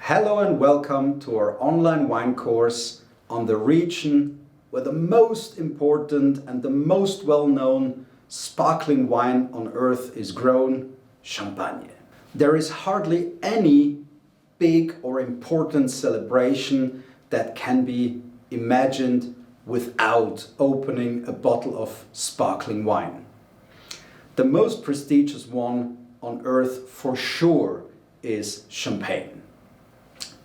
Hello and welcome to our online wine course on the region where the most important and the most well-known sparkling wine on earth is grown, Champagne. There is hardly any big or important celebration that can be imagined without opening a bottle of sparkling wine. The most prestigious one on earth for sure is Champagne.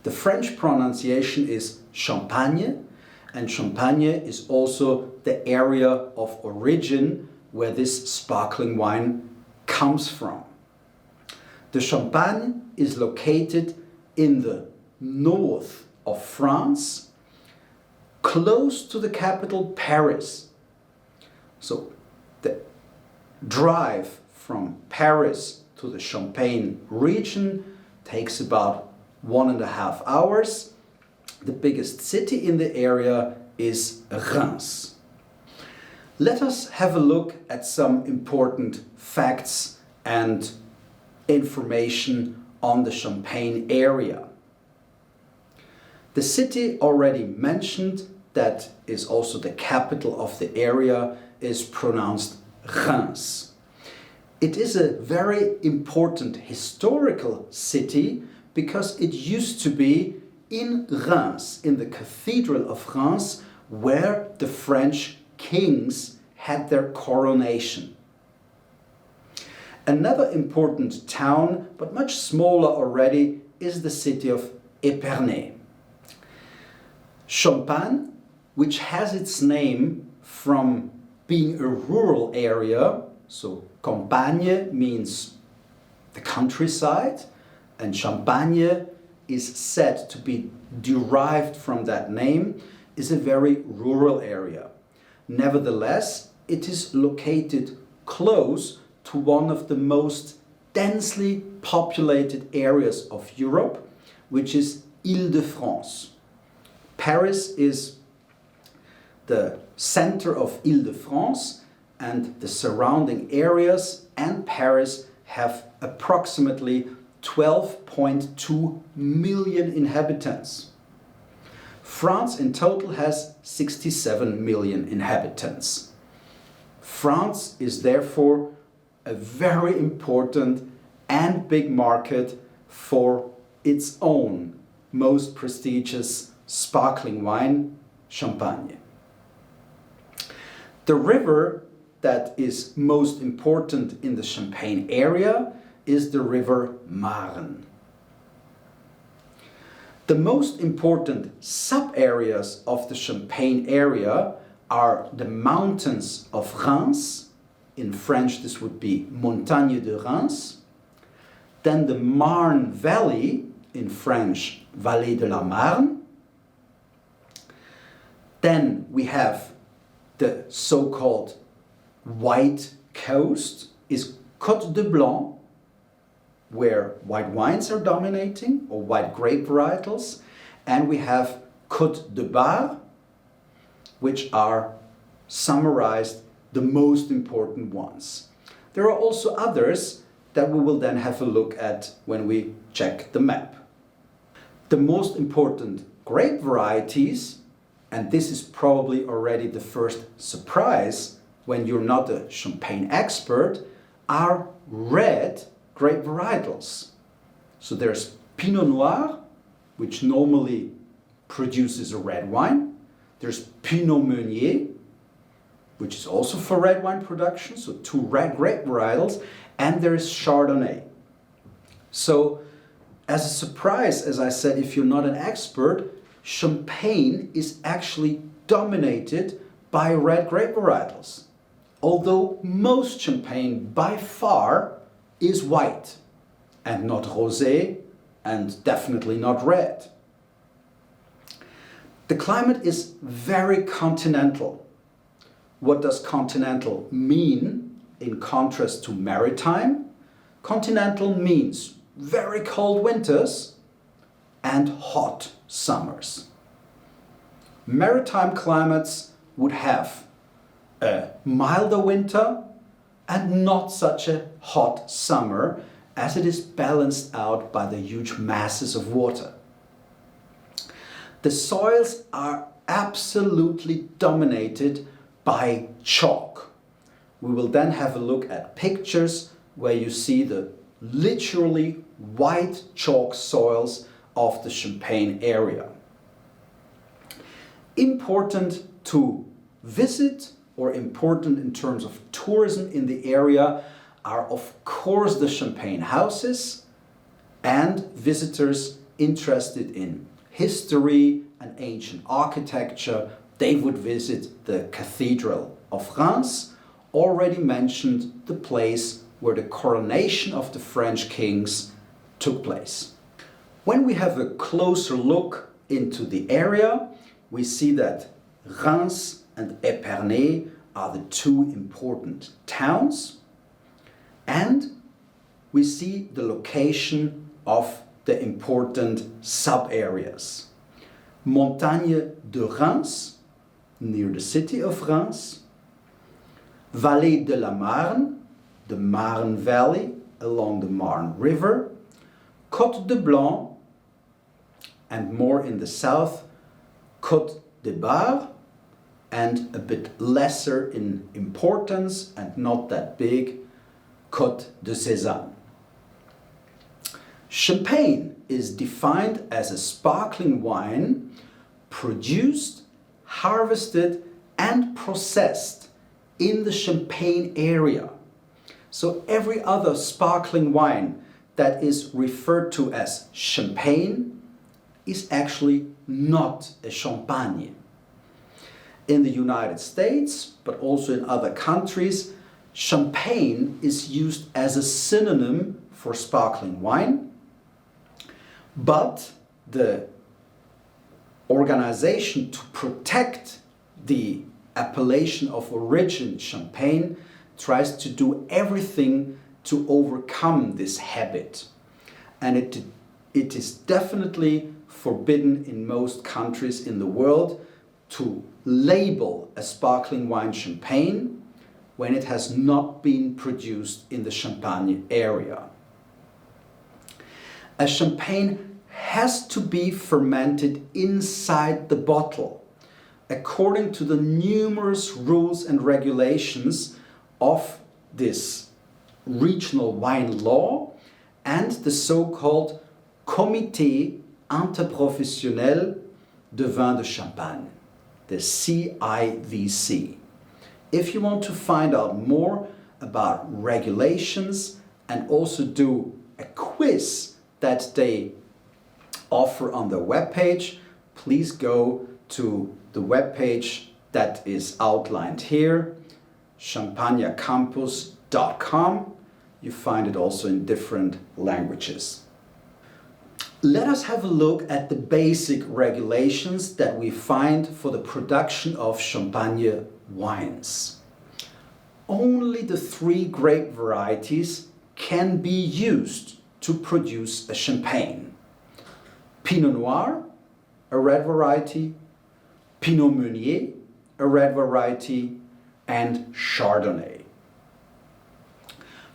The French pronunciation is Champagne, and Champagne is also the area of origin where this sparkling wine comes from. The Champagne is located in the north of France, close to the capital Paris. So the drive from Paris to the Champagne region takes about 1.5 hours. The biggest city in the area is Reims. Let us have a look at some important facts and information on the Champagne area. The city already mentioned, that is also the capital of the area, is pronounced Reims. It is a very important historical city because it used to be in Reims, in the Cathedral of Reims, where the French kings had their coronation. Another important town, but much smaller already, is the city of Épernay. Champagne, which has its name from being a rural area, so campagne means the countryside, and Champagne is said to be derived from that name, is a very rural area. Nevertheless, it is located close to one of the most densely populated areas of Europe, which is Île-de-France. Paris is the center of Île-de-France, and the surrounding areas and Paris have approximately 12.2 million inhabitants. France in total has 67 million inhabitants. France is therefore a very important and big market for its own most prestigious sparkling wine, Champagne. The river that is most important in the Champagne area is the river Marne. The most important sub-areas of the Champagne area are the mountains of Reims. In French this would be Montagne de Reims. Then the Marne Valley, in French Vallée de la Marne. Then we have the so-called white coast, is Côte de Blanc, where white wines are dominating, or white grape varietals, and we have Côte de Bar, which are summarized the most important ones. There are also others that we will then have a look at when we check the map. The most important grape varieties, and this is probably already the first surprise when you're not a Champagne expert, are red grape varietals. So there's Pinot Noir, which normally produces a red wine. There's Pinot Meunier, which is also for red wine production, so 2 red grape varietals, and there is Chardonnay. So as a surprise, as I said, if you're not an expert, Champagne is actually dominated by red grape varietals. Although most Champagne by far is white and not rosé and definitely not red. The climate is very continental. What does continental mean in contrast to maritime? Continental means very cold winters and hot summers. Maritime climates would have a milder winter and not such a hot summer, as it is balanced out by the huge masses of water. The soils are absolutely dominated by chalk. We will then have a look at pictures where you see the literally white chalk soils of the Champagne area. Important to visit or important in terms of tourism in the area are of course the Champagne houses, and visitors interested in history and ancient architecture, they would visit the Cathedral of Reims, already mentioned the place where the coronation of the French kings took place. When we have a closer look into the area, we see that Reims and Épernay are the two important towns, and we see the location of the important sub-areas. Montagne de Reims, near the city of Reims. Vallée de la Marne, the Marne Valley along the Marne River. Côte de Blanc, and more in the south, Côte de Bar, and a bit lesser in importance and not that big, Côte de Sézanne. Champagne is defined as a sparkling wine produced, harvested and processed in the Champagne area. So every other sparkling wine that is referred to as champagne is actually not a champagne. In the United States, but also in other countries, champagne is used as a synonym for sparkling wine, but the organization to protect the appellation of origin champagne tries to do everything to overcome this habit. And it is definitely forbidden in most countries in the world to label a sparkling wine champagne when it has not been produced in the Champagne area. A champagne has to be fermented inside the bottle according to the numerous rules and regulations of this regional wine law and the so-called Comité Interprofessionnel de Vin de Champagne, the CIVC. If you want to find out more about regulations and also do a quiz that they offer on their webpage, please go to the webpage that is outlined here, champagnecampus.com. You find it also in different languages. Let us have a look at the basic regulations that we find for the production of Champagne wines. Only the 3 grape varieties can be used to produce a champagne. Pinot Noir, a red variety, Pinot Meunier, a red variety, and Chardonnay.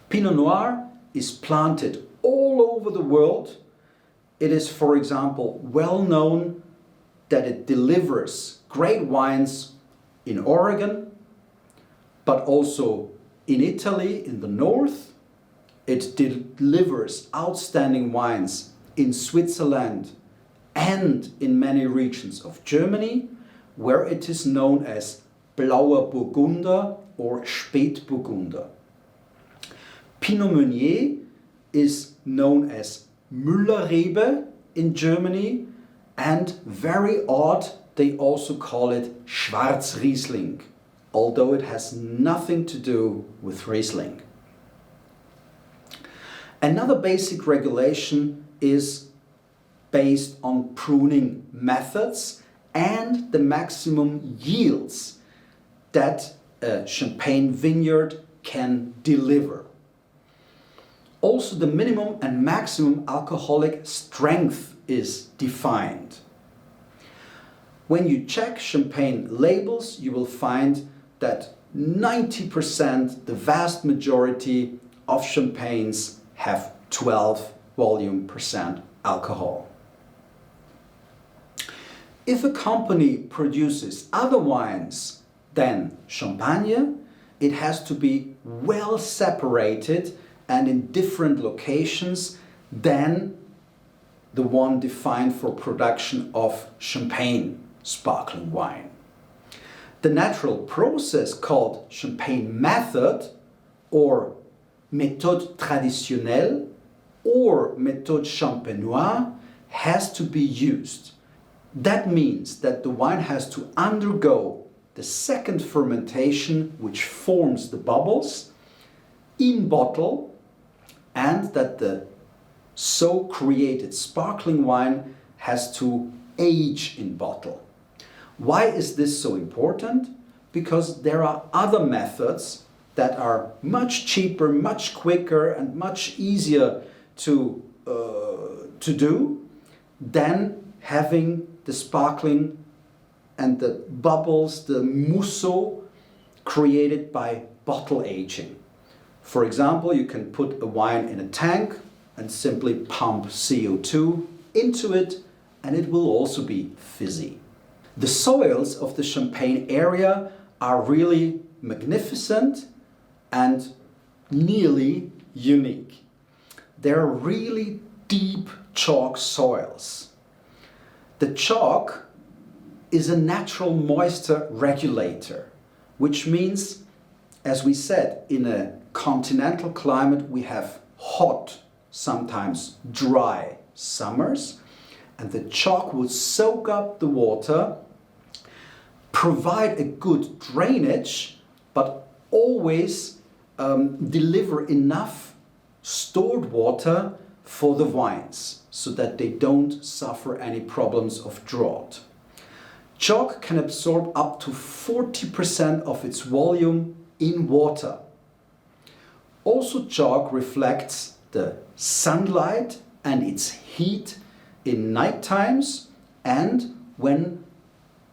Pinot Noir is planted all over the world. It is, for example, well known that it delivers great wines in Oregon, but also in Italy, in the north. It delivers outstanding wines in Switzerland and in many regions of Germany, where it is known as Blauer Burgunder or Spätburgunder. Pinot Meunier is known as Müllerrebe in Germany, and very odd, they also call it Schwarzriesling, although it has nothing to do with Riesling. Another basic regulation is based on pruning methods and the maximum yields that a champagne vineyard can deliver. Also, the minimum and maximum alcoholic strength is defined. When you check champagne labels, you will find that 90%, the vast majority of champagnes have 12 volume % alcohol. If a company produces other wines than Champagne, it has to be well separated and in different locations than the one defined for production of Champagne sparkling wine. The natural process called Champagne method or méthode traditionnelle or méthode champenoise has to be used. That means that the wine has to undergo the second fermentation, which forms the bubbles, in bottle, and that the so created sparkling wine has to age in bottle. Why is this so important? Because there are other methods that are much cheaper, much quicker, and much easier to do than having the sparkling and the bubbles, the mousseau, created by bottle aging. For example, you can put a wine in a tank and simply pump CO2 into it, and it will also be fizzy. The soils of the Champagne area are really magnificent and nearly unique. They're really deep chalk soils. The chalk is a natural moisture regulator, which means, as we said, in a continental climate we have hot, sometimes dry summers, and the chalk will soak up the water, provide a good drainage, but always deliver enough stored water for the vines so that they don't suffer any problems of drought. Chalk can absorb up to 40% of its volume in water. Also, chalk reflects the sunlight and its heat in night times and when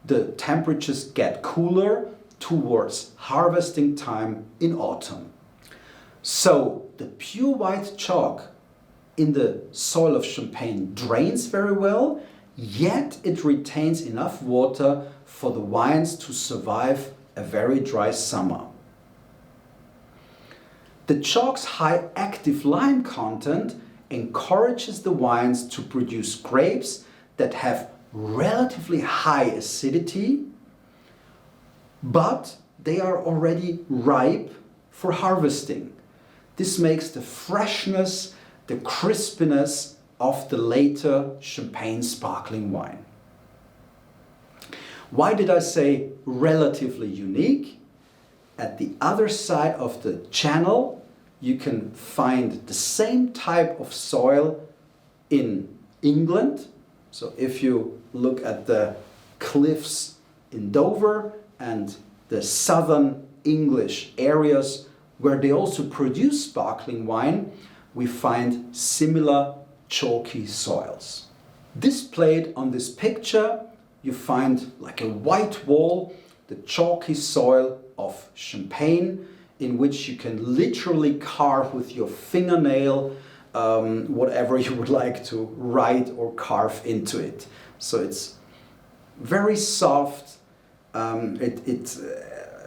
the temperatures get cooler towards harvesting time in autumn. So the pure white chalk in the soil of Champagne drains very well, yet it retains enough water for the wines to survive a very dry summer. The chalk's high active lime content encourages the wines to produce grapes that have relatively high acidity, but they are already ripe for harvesting. This makes the freshness, the crispiness of the later Champagne sparkling wine. Why did I say relatively unique? At the other side of the channel, you can find the same type of soil in England. So if you look at the cliffs in Dover and the southern English areas where they also produce sparkling wine, we find similar chalky soils. Displayed on this picture, you find like a white wall, the chalky soil of Champagne, in which you can literally carve with your fingernail whatever you would like to write or carve into it. So it's very soft, it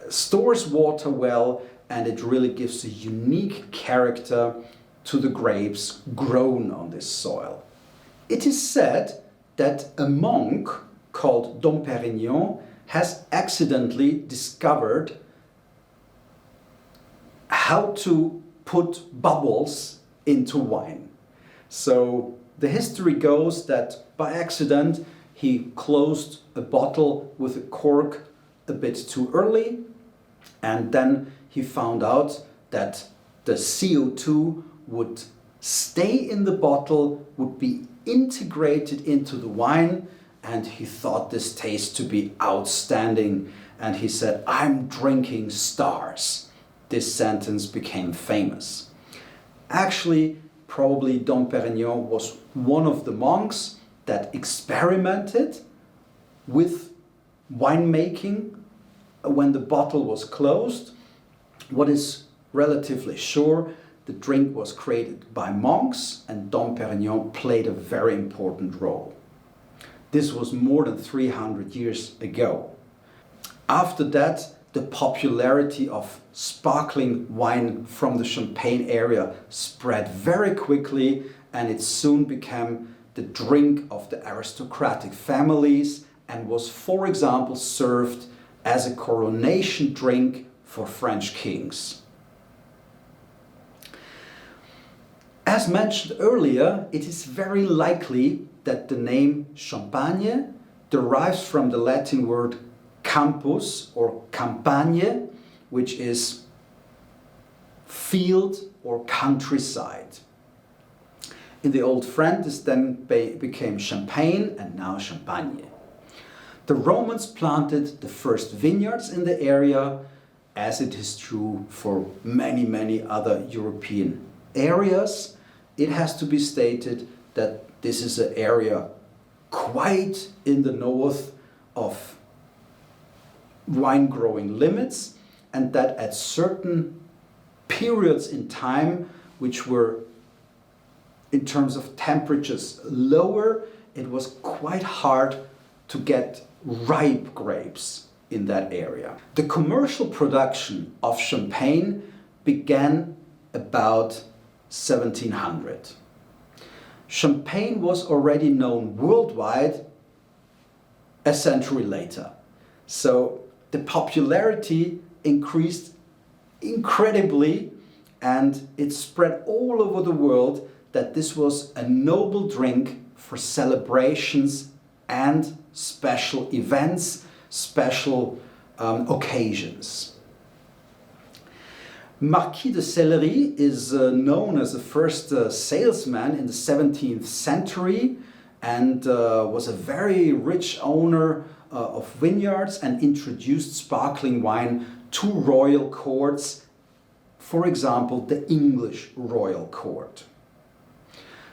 stores water well, and it really gives a unique character to the grapes grown on this soil. It is said that a monk called Dom Perignon has accidentally discovered how to put bubbles into wine. So the history goes that by accident he closed a bottle with a cork a bit too early, and then he found out that the CO2 would stay in the bottle, would be integrated into the wine, and he thought this taste to be outstanding, and he said, "I'm drinking stars." This sentence became famous. Actually, probably Dom Perignon was one of the monks that experimented with winemaking when the bottle was closed. What is relatively sure, the drink was created by monks and Dom Perignon played a very important role. This was more than 300 years ago. After that, the popularity of sparkling wine from the Champagne area spread very quickly, and it soon became the drink of the aristocratic families and was, for example, served as a coronation drink for French kings. As mentioned earlier, it is very likely that the name Champagne derives from the Latin word campus or campagne, which is field or countryside. In the Old French, this then became Champagne and now Champagne. The Romans planted the first vineyards in the area, as it is true for many other European areas. It has to be stated that this is an area quite in the north of wine growing limits, and that at certain periods in time, which were in terms of temperatures lower, it was quite hard to get ripe grapes in that area. The commercial production of Champagne began about 1700. Champagne was already known worldwide a century later. So the popularity increased incredibly, and it spread all over the world that this was a noble drink for celebrations and special events, special occasions. Marquis de Sillery is known as the first salesman in the 17th century and was a very rich owner of vineyards and introduced sparkling wine to royal courts, for example, the English royal court.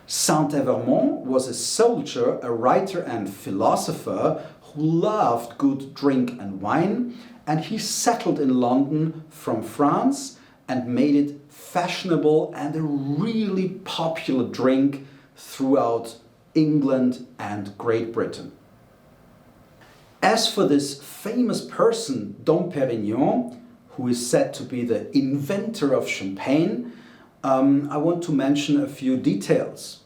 Saint-Evremont was a soldier, a writer and philosopher who loved good drink and wine, and he settled in London from France and made it fashionable and a really popular drink throughout England and Great Britain. As for this famous person, Dom Pérignon, who is said to be the inventor of Champagne, I want to mention a few details.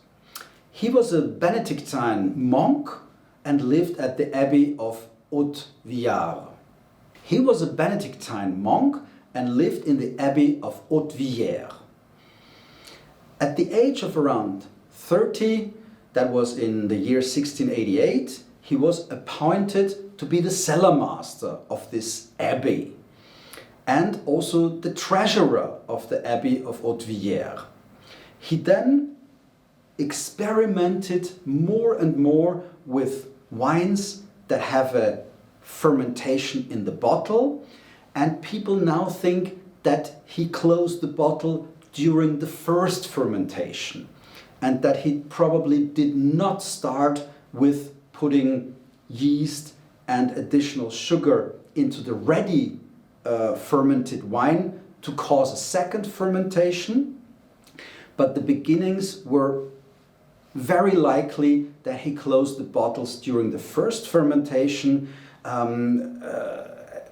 He was a Benedictine monk and lived at the Abbey of Haute-Villars. He was a Benedictine monk and lived in the Abbey of Haute-Villers. At the age of around 30, that was in the year 1688, he was appointed to be the cellar master of this abbey and also the treasurer of the Abbey of Haute-Villers. He then experimented more and more with wines that have a fermentation in the bottle, and people now think that he closed the bottle during the first fermentation and that he probably did not start with putting yeast and additional sugar into the ready fermented wine to cause a second fermentation, but the beginnings were very likely that he closed the bottles during the first fermentation, a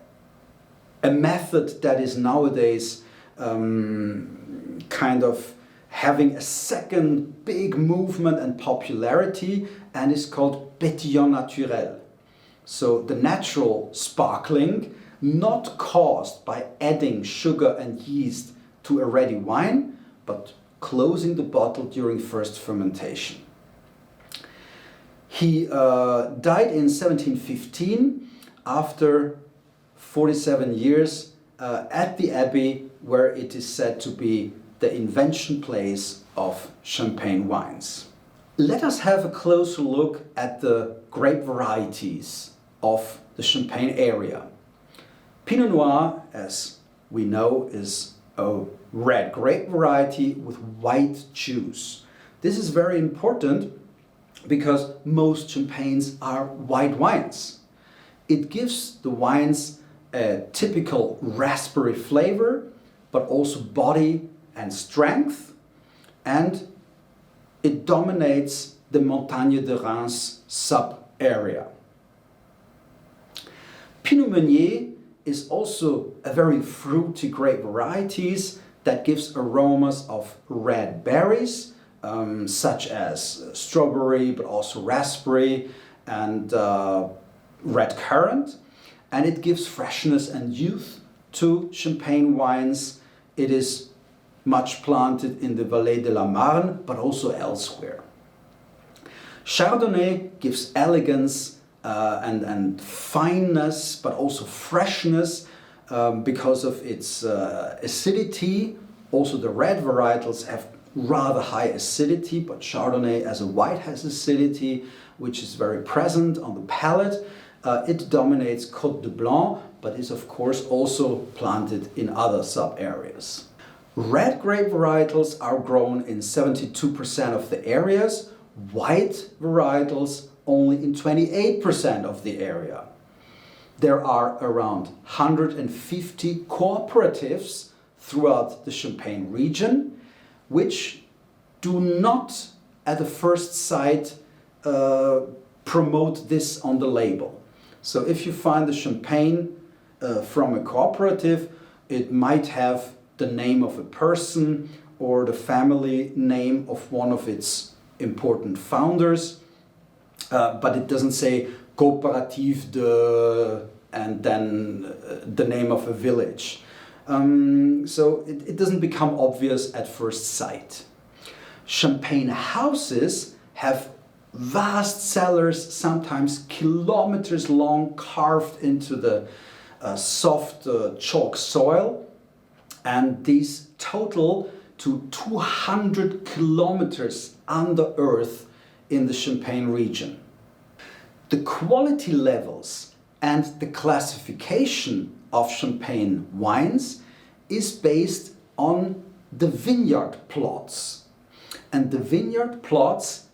method that is nowadays kind of having a second big movement and popularity, and is called pétillant naturel. So the natural sparkling, not caused by adding sugar and yeast to a ready wine, but closing the bottle during first fermentation. He died in 1715 after 47 years at the Abbey, where it is said to be the invention place of Champagne wines. Let us have a closer look at the grape varieties of the Champagne area. Pinot Noir, as we know, is a red grape variety with white juice. This is very important because most champagnes are white wines. It gives the wines a typical raspberry flavor, but also body and strength, and it dominates the Montagne de Reims area. Pinot Meunier is also a very fruity grape varieties that gives aromas of red berries, such as strawberry, but also raspberry and red currant. And it gives freshness and youth to champagne wines. It is much planted in the Vallée de la Marne, but also elsewhere. Chardonnay gives elegance and fineness, but also freshness because of its acidity. Also the red varietals have rather high acidity, but Chardonnay as a white has acidity, which is very present on the palate. It dominates Côte de Blanc, but is of course also planted in other sub-areas. Red grape varietals are grown in 72% of the areas, white varietals only in 28% of the area. There are around 150 cooperatives throughout the Champagne region, which do not at the first sight promote this on the label. So if you find the champagne from a cooperative, it might have the name of a person or the family name of one of its important founders, but it doesn't say Coopérative de and then the name of a village. So it doesn't become obvious at first sight. Champagne houses have vast cellars, sometimes kilometers long, carved into the soft chalk soil, and these total to 200 kilometers under earth in the Champagne region. The quality levels and the classification of Champagne wines is based on the vineyard plots. And the vineyard plots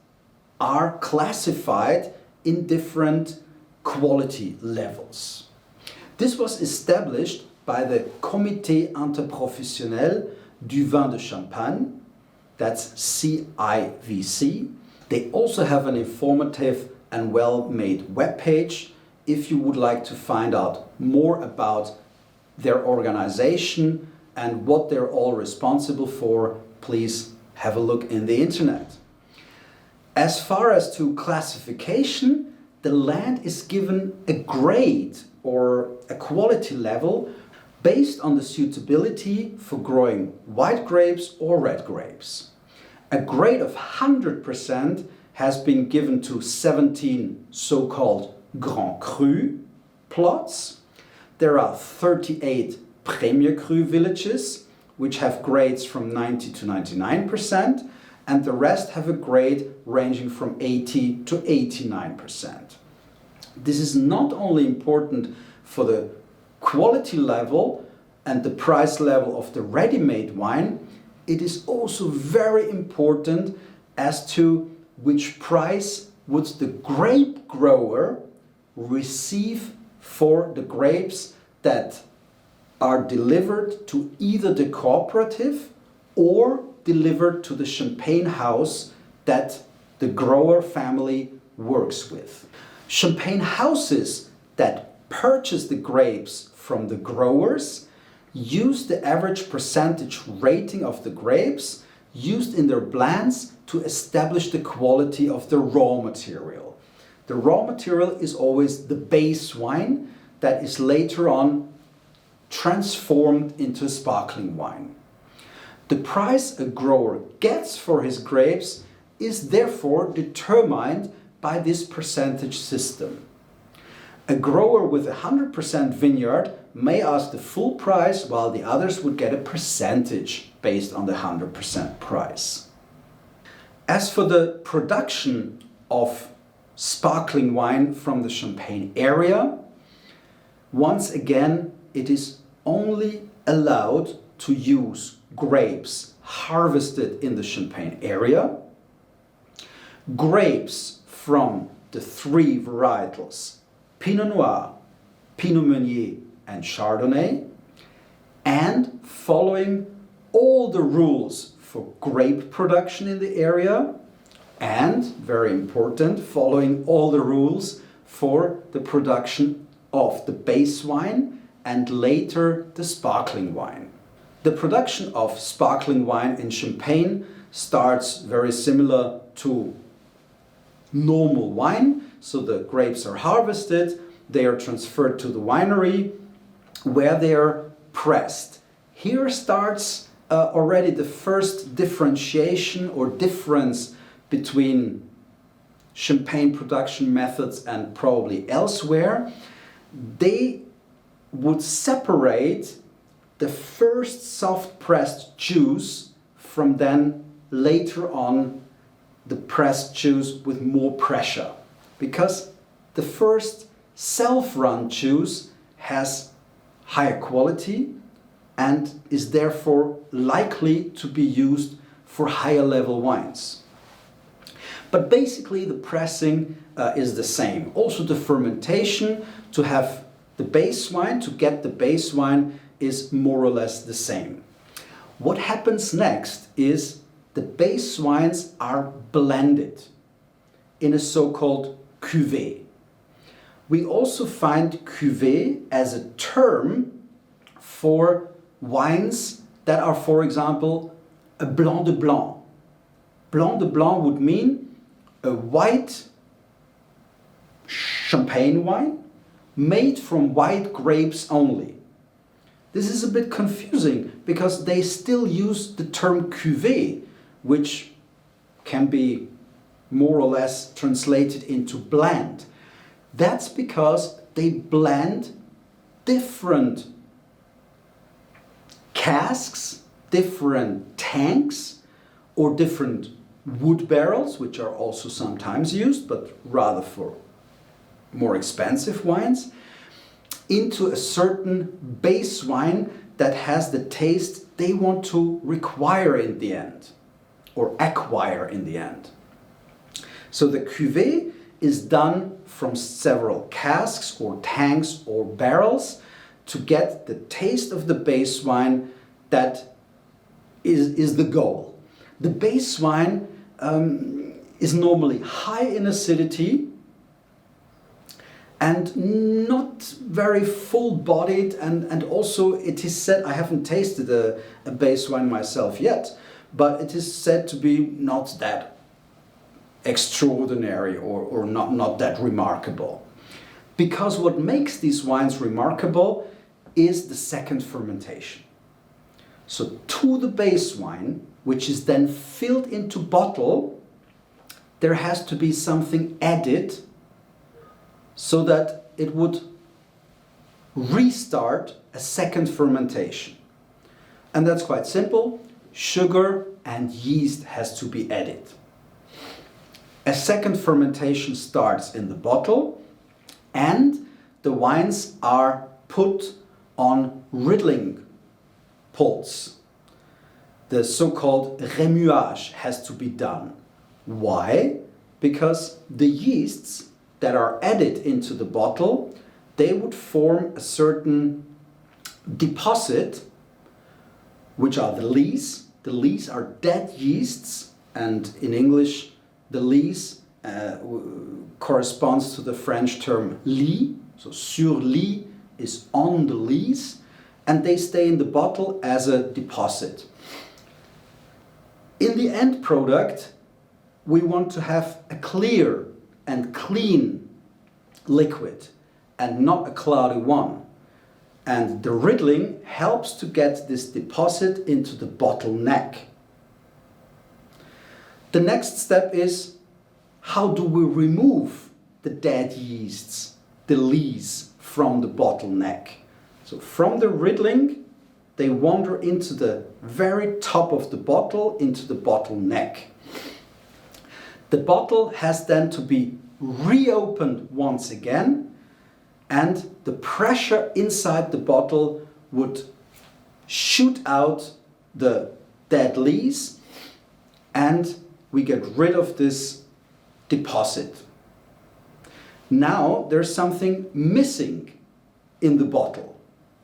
are classified in different quality levels. This was established by the Comité Interprofessionnel du Vin de Champagne, that's CIVC. They also have an informative and well-made webpage if you would like to find out more about their organization and what they're all responsible for. Please have a look in the internet. As far as to classification, the land is given a grade or a quality level based on the suitability for growing white grapes or red grapes. A grade of 100% has been given to 17 so-called Grand Cru plots. There are 38 Premier Cru villages, which have grades from 90 to 99%, and the rest have a grade ranging from 80 to 89%. This is not only important for the quality level and the price level of the ready-made wine, it is also very important as to which price would the grape grower receive for the grapes that are delivered to either the cooperative or delivered to the champagne house that the grower family works with. Champagne houses that purchase the grapes from the growers use the average percentage rating of the grapes used in their blends to establish the quality of the raw material. The raw material is always the base wine that is later on transformed into sparkling wine. The price a grower gets for his grapes is therefore determined by this percentage system. A grower with 100% vineyard may ask the full price, while the others would get a percentage based on the 100% price. As for the production of sparkling wine from the Champagne area, once again, it is only allowed to use grapes harvested in the Champagne area, grapes from the three varietals Pinot Noir, Pinot Meunier and Chardonnay, and following all the rules for grape production in the area, And, very important, following all the rules for the production of the base wine and later the sparkling wine. The production of sparkling wine in Champagne starts very similar to normal wine. So the grapes are harvested, they are transferred to the winery where they are pressed. Here starts already the first differentiation or difference between Champagne production methods and probably elsewhere. They would separate the first soft pressed juice from then later on the pressed juice with more pressure, because the first self-run juice has higher quality and is therefore likely to be used for higher level wines. But basically the pressing is the same. Also the fermentation to have the base wine, to get the base wine, is more or less the same. What happens next is the base wines are blended in a so-called cuvée. We also find cuvée as a term for wines that are, for example, a blanc de blanc. Blanc de blanc would mean a white champagne wine made from white grapes only. This is a bit confusing because they still use the term cuvée, which can be more or less translated into blend. That's because they blend different casks, different tanks, or different wood barrels, which are also sometimes used, but rather for more expensive wines, into a certain base wine that has the taste they want to require in the end, or acquire in the end. So the cuvée is done from several casks or tanks or barrels to get the taste of the base wine that is the goal. The base wine is normally high in acidity and not very full-bodied, and also it is said, I haven't tasted a base wine myself yet, but it is said to be not that extraordinary or not that remarkable. Because what makes these wines remarkable is the second fermentation. So to the base wine, which is then filled into bottle, there has to be something added so that it would restart a second fermentation. And that's quite simple. Sugar and yeast has to be added. A second fermentation starts in the bottle and the wines are put on riddling pulse. The so-called remuage has to be done. Why? Because the yeasts that are added into the bottle, they would form a certain deposit, which are the lees. The lees are dead yeasts, and in English the lees corresponds to the French term lie, so sur lie is on the lees, and they stay in the bottle as a deposit. In the end product, we want to have a clear and clean liquid and not a cloudy one. And the riddling helps to get this deposit into the bottle neck. The next step is, how do we remove the dead yeasts, the lees, from the bottle neck? So from the riddling, they wander into the very top of the bottle, into the bottle neck. The bottle has then to be reopened once again, and the pressure inside the bottle would shoot out the dead lees, and we get rid of this deposit. Now there's something missing in the bottle,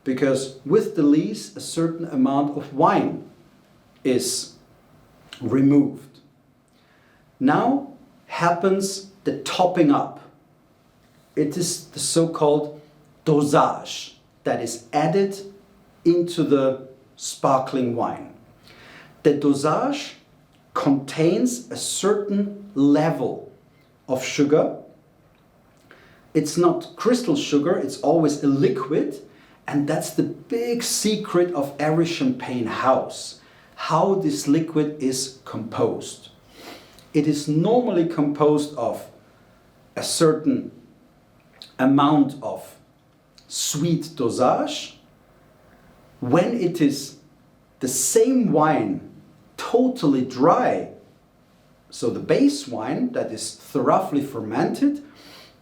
because with the lees a certain amount of wine is removed. Now happens the topping up. It is the so-called dosage that is added into the sparkling wine. The dosage contains a certain level of sugar. It's not crystal sugar, it's always a liquid, and that's the big secret of every champagne house, how this liquid is composed. It is normally composed of a certain amount of sweet dosage. When it is the same wine totally dry, so the base wine that is thoroughly fermented,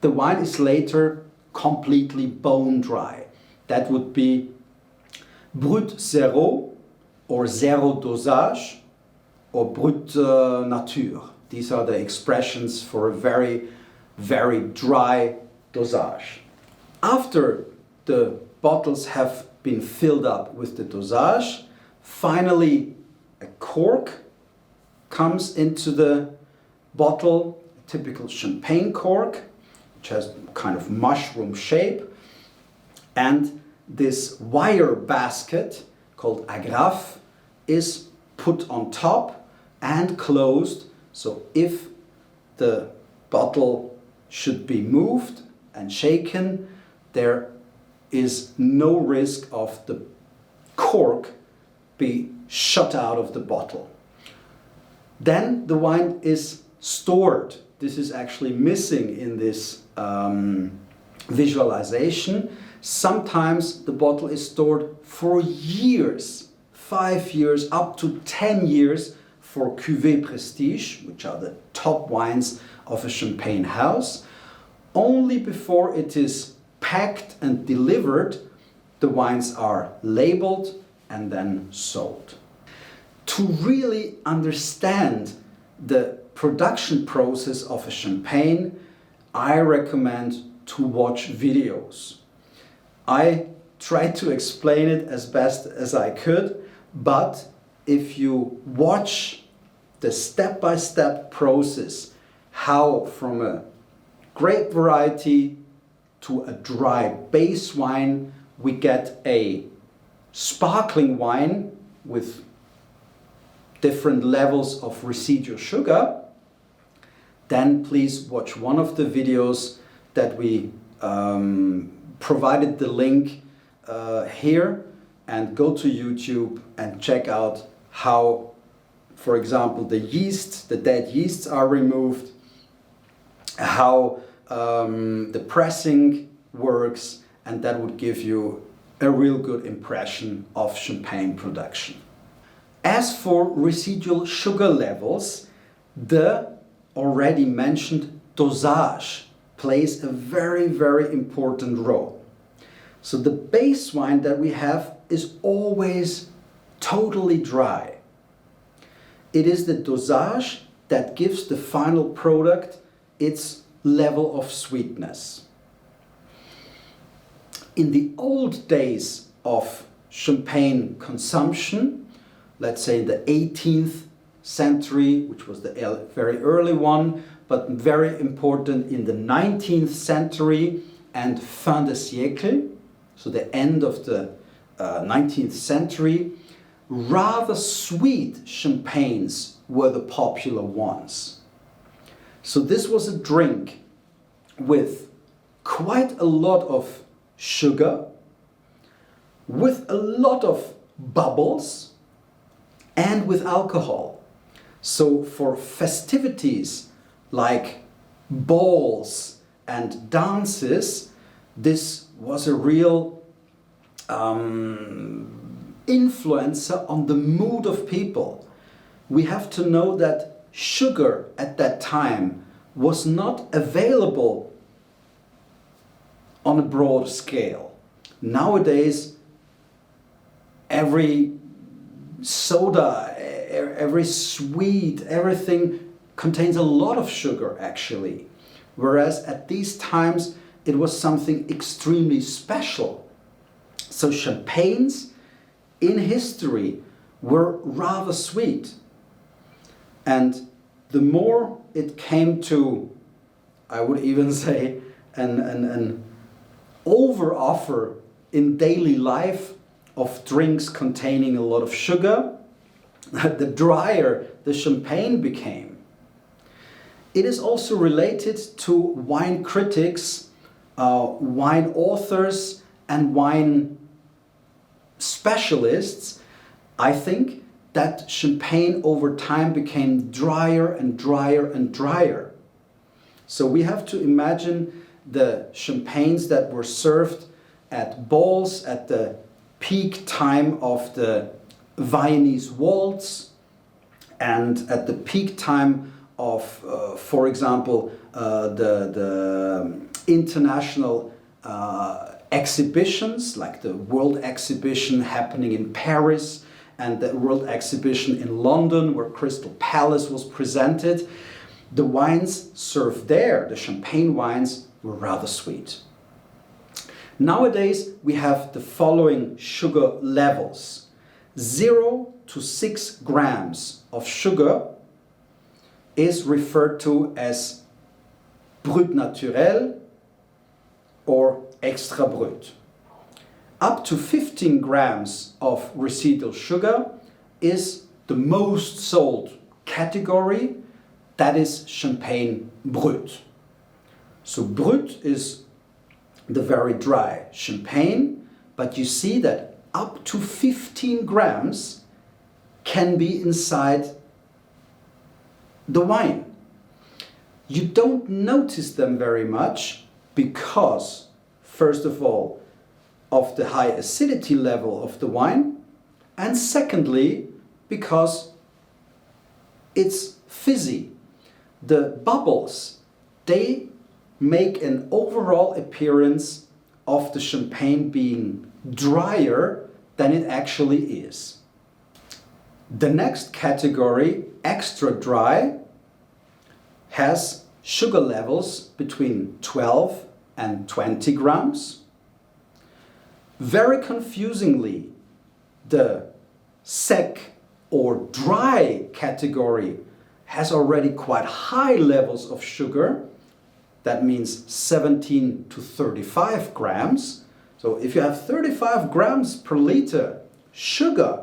the wine is later completely bone dry. That would be brut zéro or zero dosage or brut nature. These are the expressions for a very, very dry dosage. After the bottles have been filled up with the dosage, finally a cork comes into the bottle, a typical champagne cork, which has kind of mushroom shape, and this wire basket called agrafe is put on top and closed, so if the bottle should be moved and shaken, there is no risk of the cork be shot out of the bottle. Then the wine is stored. This is actually missing in this visualization. Sometimes the bottle is stored for years, 5 years, up to 10 years for cuvée prestige, which are the top wines of a champagne house. Only before it is packed and delivered, the wines are labeled and then sold. To really understand the production process of a champagne, I recommend to watch videos. I tried to explain it as best as I could, but if you watch the step-by-step process, how from a grape variety to a dry base wine we get a sparkling wine with different levels of residual sugar, then please watch one of the videos that we provided the link here, and go to YouTube and check out how, for example, the dead yeasts are removed, how the pressing works, and that would give you a real good impression of champagne production. As for residual sugar levels, the already mentioned dosage plays a very, very important role. So the base wine that we have is always totally dry. It is the dosage that gives the final product its level of sweetness. In the old days of champagne consumption, let's say in the 18th century, which was the very early one, but very important in the 19th century and fin de siècle, so the end of the 19th century, rather sweet champagnes were the popular ones. So this was a drink with quite a lot of sugar, with a lot of bubbles, and with alcohol. So for festivities like balls and dances, this was a real influencer on the mood of people. We have to know that sugar at that time was not available on a broad scale. Nowadays, every soda, every sweet, everything contains a lot of sugar actually. Whereas at these times it was something extremely special. So champagnes in history were rather sweet. And the more it came to, I would even say, an over-offer in daily life of drinks containing a lot of sugar, the drier the champagne became. It is also related to wine critics, wine authors, and wine specialists. I think that champagne over time became drier and drier and drier. So we have to imagine the champagnes that were served at balls at the peak time of the Viennese waltz and at the peak time of, for example, the international exhibitions, like the World Exhibition happening in Paris and the World Exhibition in London, where Crystal Palace was presented. The wines served there, the champagne wines, were rather sweet. Nowadays, we have the following sugar levels. 0 to 6 grams of sugar is referred to as brut naturel or extra brut. Up to 15 grams of residual sugar is the most sold category, that is champagne brut. So brut is the very dry champagne, but you see that up to 15 grams can be inside the wine. You don't notice them very much because, first of all, of the high acidity level of the wine, and secondly, because it's fizzy. The bubbles, they make an overall appearance of the champagne being drier than it actually is. The next category, extra dry, has sugar levels between 12 and 20 grams. Very confusingly, the sec or dry category has already quite high levels of sugar. That means 17 to 35 grams. So if you have 35 grams per liter sugar,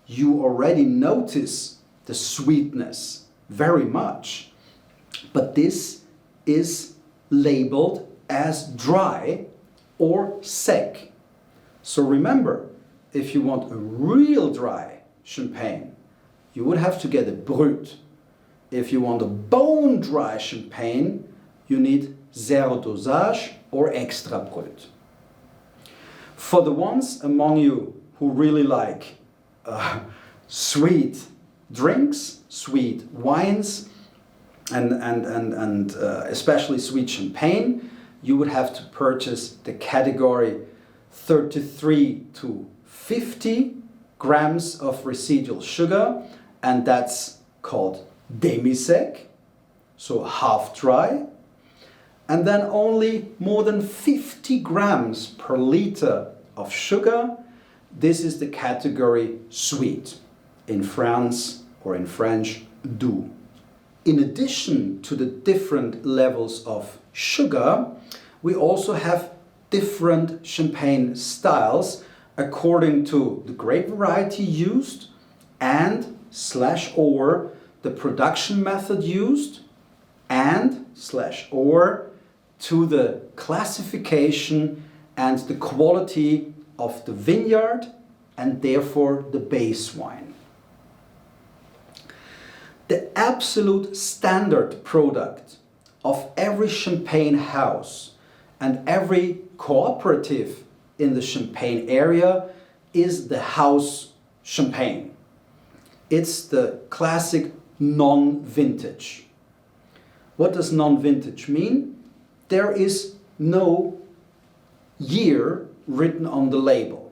you already notice the sweetness very much. But this is labeled as dry or sec. So remember, if you want a real dry champagne, you would have to get a brut. If you want a bone dry champagne, you need zero dosage or extra brut. For the ones among you who really like sweet drinks, sweet wines, and especially sweet champagne, you would have to purchase the category 33 to 50 grams of residual sugar, and that's called demi-sec, so half dry, and then only more than 50 grams per liter of sugar. This is the category sweet, in France or in French, doux. In addition to the different levels of sugar, we also have different champagne styles according to the grape variety used and / the production method used and / to the classification and the quality of the vineyard and therefore the base wine. The absolute standard product of every champagne house and every cooperative in the Champagne area is the house champagne. It's the classic non-vintage. What does non-vintage mean? There is no year written on the label.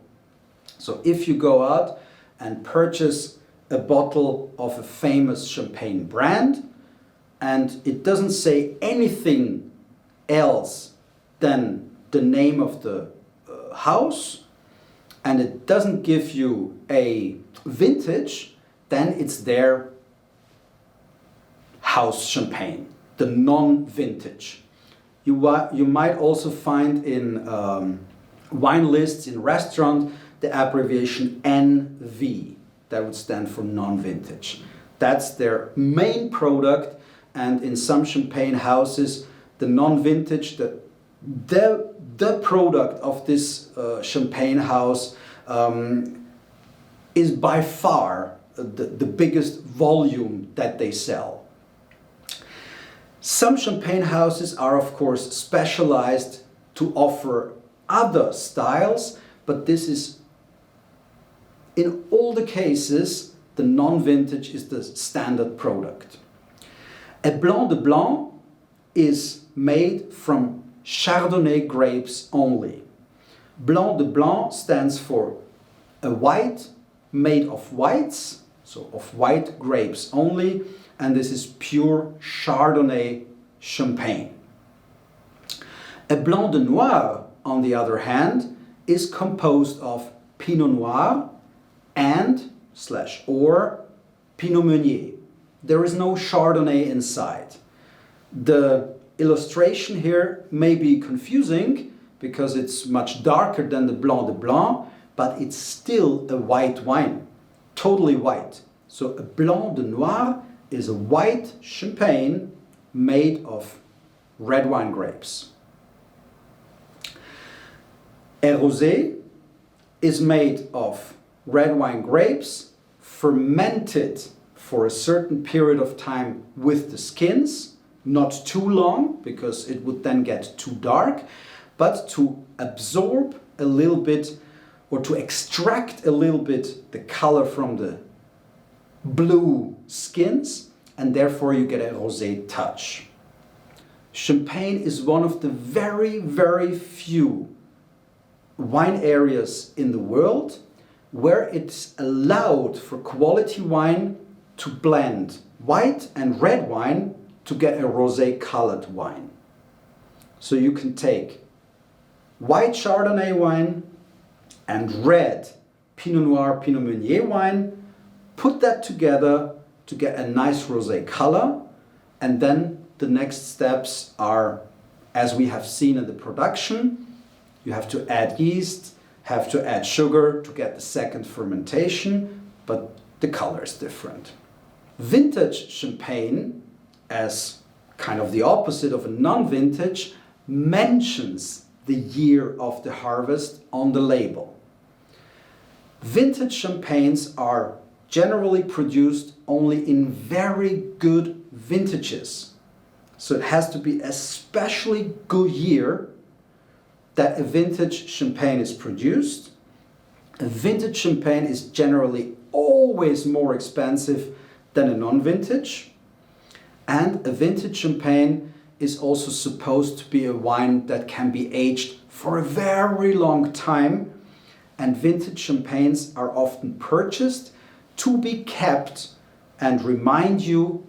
So if you go out and purchase a bottle of a famous champagne brand and it doesn't say anything else than the name of the house and it doesn't give you a vintage, then it's their house champagne, the non-vintage. You might also find in wine lists in restaurant the abbreviation NV. That would stand for non-vintage. That's their main product, and in some champagne houses, the non-vintage, the product of this champagne house is by far the biggest volume that they sell. Some champagne houses are of course specialized to offer other styles, but this is, in all the cases, the non-vintage is the standard product. A Blanc de Blanc is made from Chardonnay grapes only. Blanc de Blanc stands for a white made of whites, so of white grapes only, and this is pure Chardonnay champagne. A Blanc de Noir, on the other hand, is composed of Pinot Noir and or Pinot Meunier. There is no Chardonnay inside. The illustration here may be confusing because it's much darker than the Blanc de Blanc, but it's still a white wine, totally white. So a Blanc de Noir is a white champagne made of red wine grapes. A Rosé is made of red wine grapes fermented for a certain period of time with the skins, not too long because it would then get too dark, but to absorb a little bit or to extract a little bit the color from the blue skins, and therefore you get a rosé touch. Champagne is one of the very, very few wine areas in the world where it's allowed for quality wine to blend white and red wine to get a rosé colored wine. So you can take white Chardonnay wine and red Pinot Noir, Pinot Meunier wine, put that together to get a nice rosé color, and then the next steps are, as we have seen in the production, you have to add yeast, have to add sugar to get the second fermentation, but the color is different. Vintage champagne, as kind of the opposite of a non-vintage, mentions the year of the harvest on the label. Vintage champagnes are generally produced only in very good vintages. So it has to be a especially good year that a vintage champagne is produced. A vintage champagne is generally always more expensive than a non-vintage. And a vintage champagne is also supposed to be a wine that can be aged for a very long time. And vintage champagnes are often purchased to be kept and remind you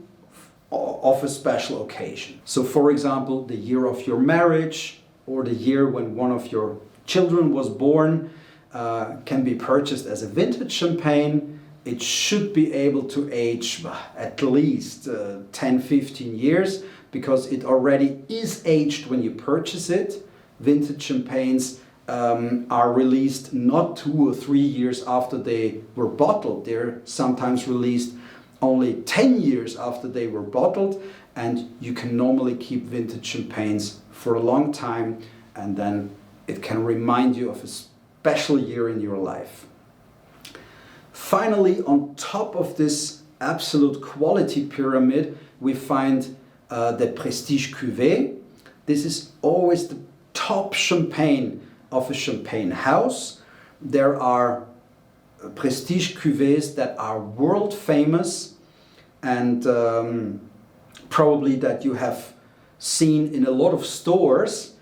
of a special occasion. So for example, the year of your marriage or the year when one of your children was born can be purchased as a vintage champagne. It should be able to age at least 10-15 years because it already is aged when you purchase it. Vintage champagnes are released not 2 or 3 years after they were bottled. They're sometimes released only 10 years after they were bottled, and you can normally keep vintage champagnes for a long time, and then it can remind you of a special year in your life. Finally, on top of this absolute quality pyramid, we find the Prestige Cuvée. This is always the top champagne of a champagne house. There are Prestige Cuvées that are world famous and probably that you have seen in a lot of stores,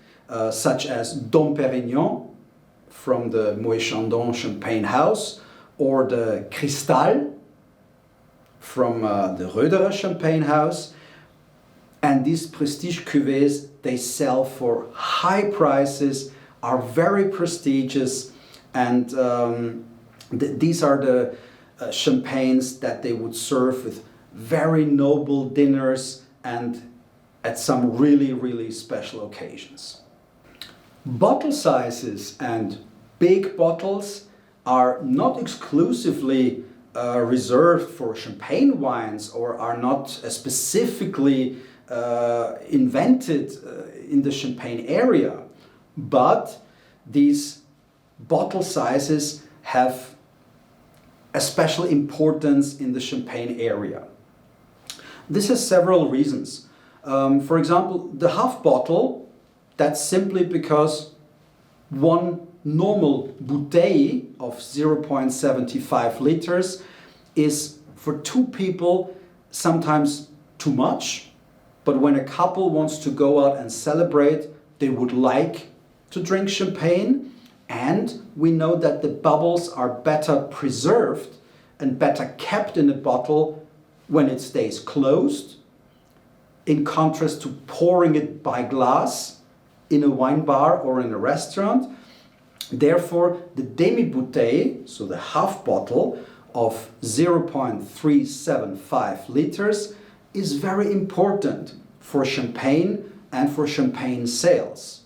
such as Dom Pérignon from the Moët Chandon Champagne House, or the Cristal from the Röderer Champagne House. And these Prestige Cuvées, they sell for high prices, are very prestigious, and these are the champagnes that they would serve with very noble dinners and at some really, really special occasions. Bottle sizes and big bottles are not exclusively reserved for champagne wines or are not specifically invented in the Champagne area, but these bottle sizes have a special importance in the Champagne area. This has several reasons. For example, the half bottle, that's simply because one normal bouteille of 0.75 liters is for two people sometimes too much, but when a couple wants to go out and celebrate, they would like to drink champagne, and we know that the bubbles are better preserved and better kept in a bottle when it stays closed, in contrast to pouring it by glass in a wine bar or in a restaurant. Therefore, the demi-bouteille, so the half bottle of 0.375 liters, is very important for champagne and for champagne sales.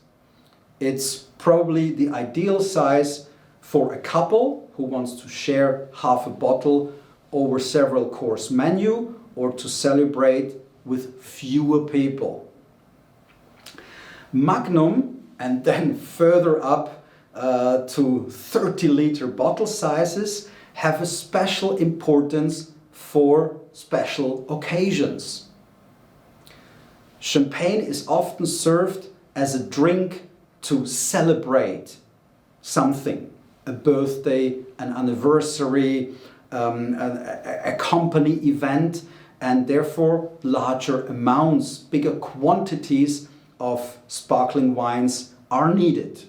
It's probably the ideal size for a couple who wants to share half a bottle over several course menu or to celebrate with fewer people. Magnum, and then further up to 30-liter bottle sizes, have a special importance for special occasions. Champagne is often served as a drink to celebrate something, a birthday, an anniversary, a company event, and therefore larger amounts, bigger quantities of sparkling wines are needed.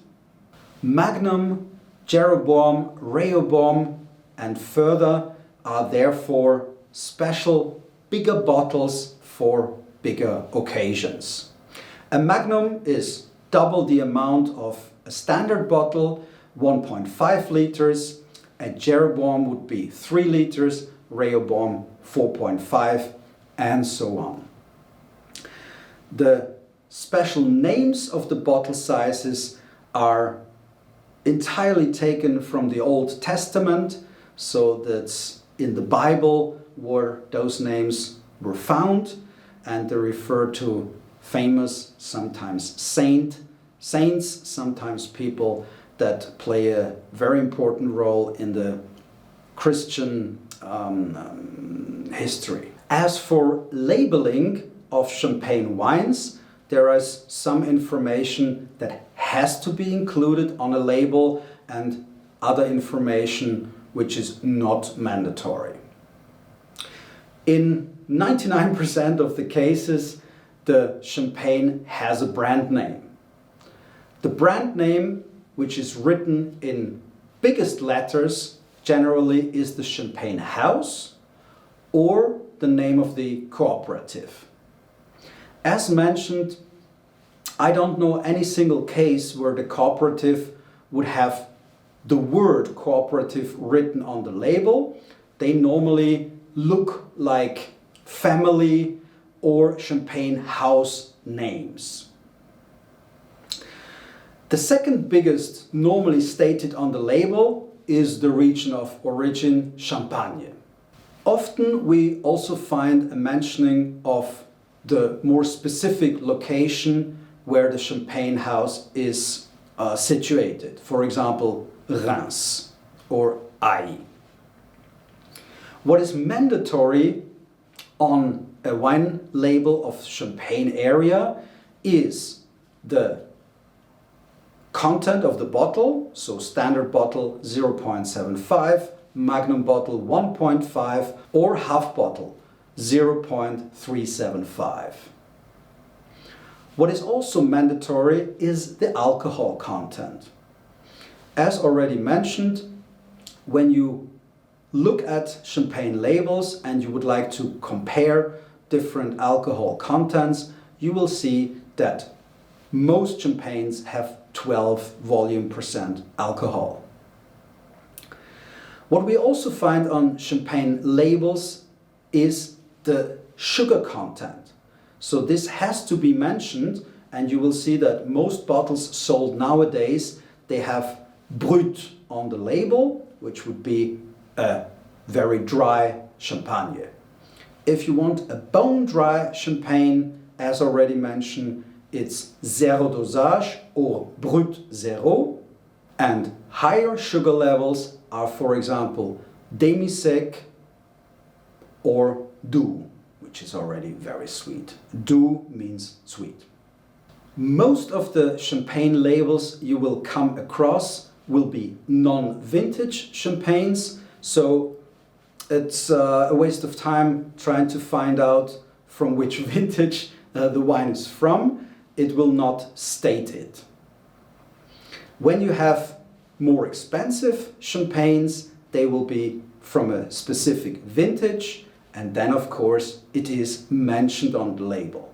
Magnum, Jeroboam, Rehoboam, and further are therefore special bigger bottles for bigger occasions. A Magnum is double the amount of a standard bottle, 1.5 liters. A Jeroboam would be 3 liters, Rehoboam 4.5, and so on. The special names of the bottle sizes are entirely taken from the Old Testament, so that's in the Bible where those names were found, and they refer to famous, sometimes saints, sometimes people that play a very important role in the Christian history. As for labeling of champagne wines, there is some information that has to be included on a label and other information which is not mandatory. In 99% of the cases, the champagne has a brand name. The brand name, which is written in biggest letters, generally is the champagne house or the name of the cooperative. As mentioned, I don't know any single case where the cooperative would have the word cooperative written on the label. They normally look like family or champagne house names. The second biggest normally stated on the label is the region of origin, Champagne. Often we also find a mentioning of the more specific location where the champagne house is situated. For example, Reims or Aix. What is mandatory on a wine label of Champagne area is the content of the bottle, so standard bottle 0.75, Magnum bottle 1.5, or half bottle 0.375. What is also mandatory is the alcohol content. As already mentioned, when you look at champagne labels and you would like to compare different alcohol contents, you will see that most champagnes have 12 volume % alcohol. What we also find on champagne labels is the sugar content. So this has to be mentioned, and you will see that most bottles sold nowadays, they have Brut on the label, which would be a very dry champagne. If you want a bone dry champagne, as already mentioned, it's zero dosage or Brut zero, and higher sugar levels are, for example, demi-sec or doux, which is already very sweet. Doux means sweet. Most of the champagne labels you will come across will be non-vintage champagnes, so it's a waste of time trying to find out from which vintage the wine is from. It will not state it. When you have more expensive champagnes, they will be from a specific vintage, and then of course it is mentioned on the label.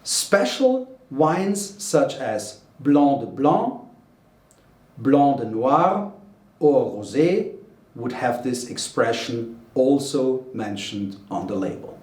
Special wines such as Blanc de Blanc, Blanc de Noir or Rosé would have this expression also mentioned on the label.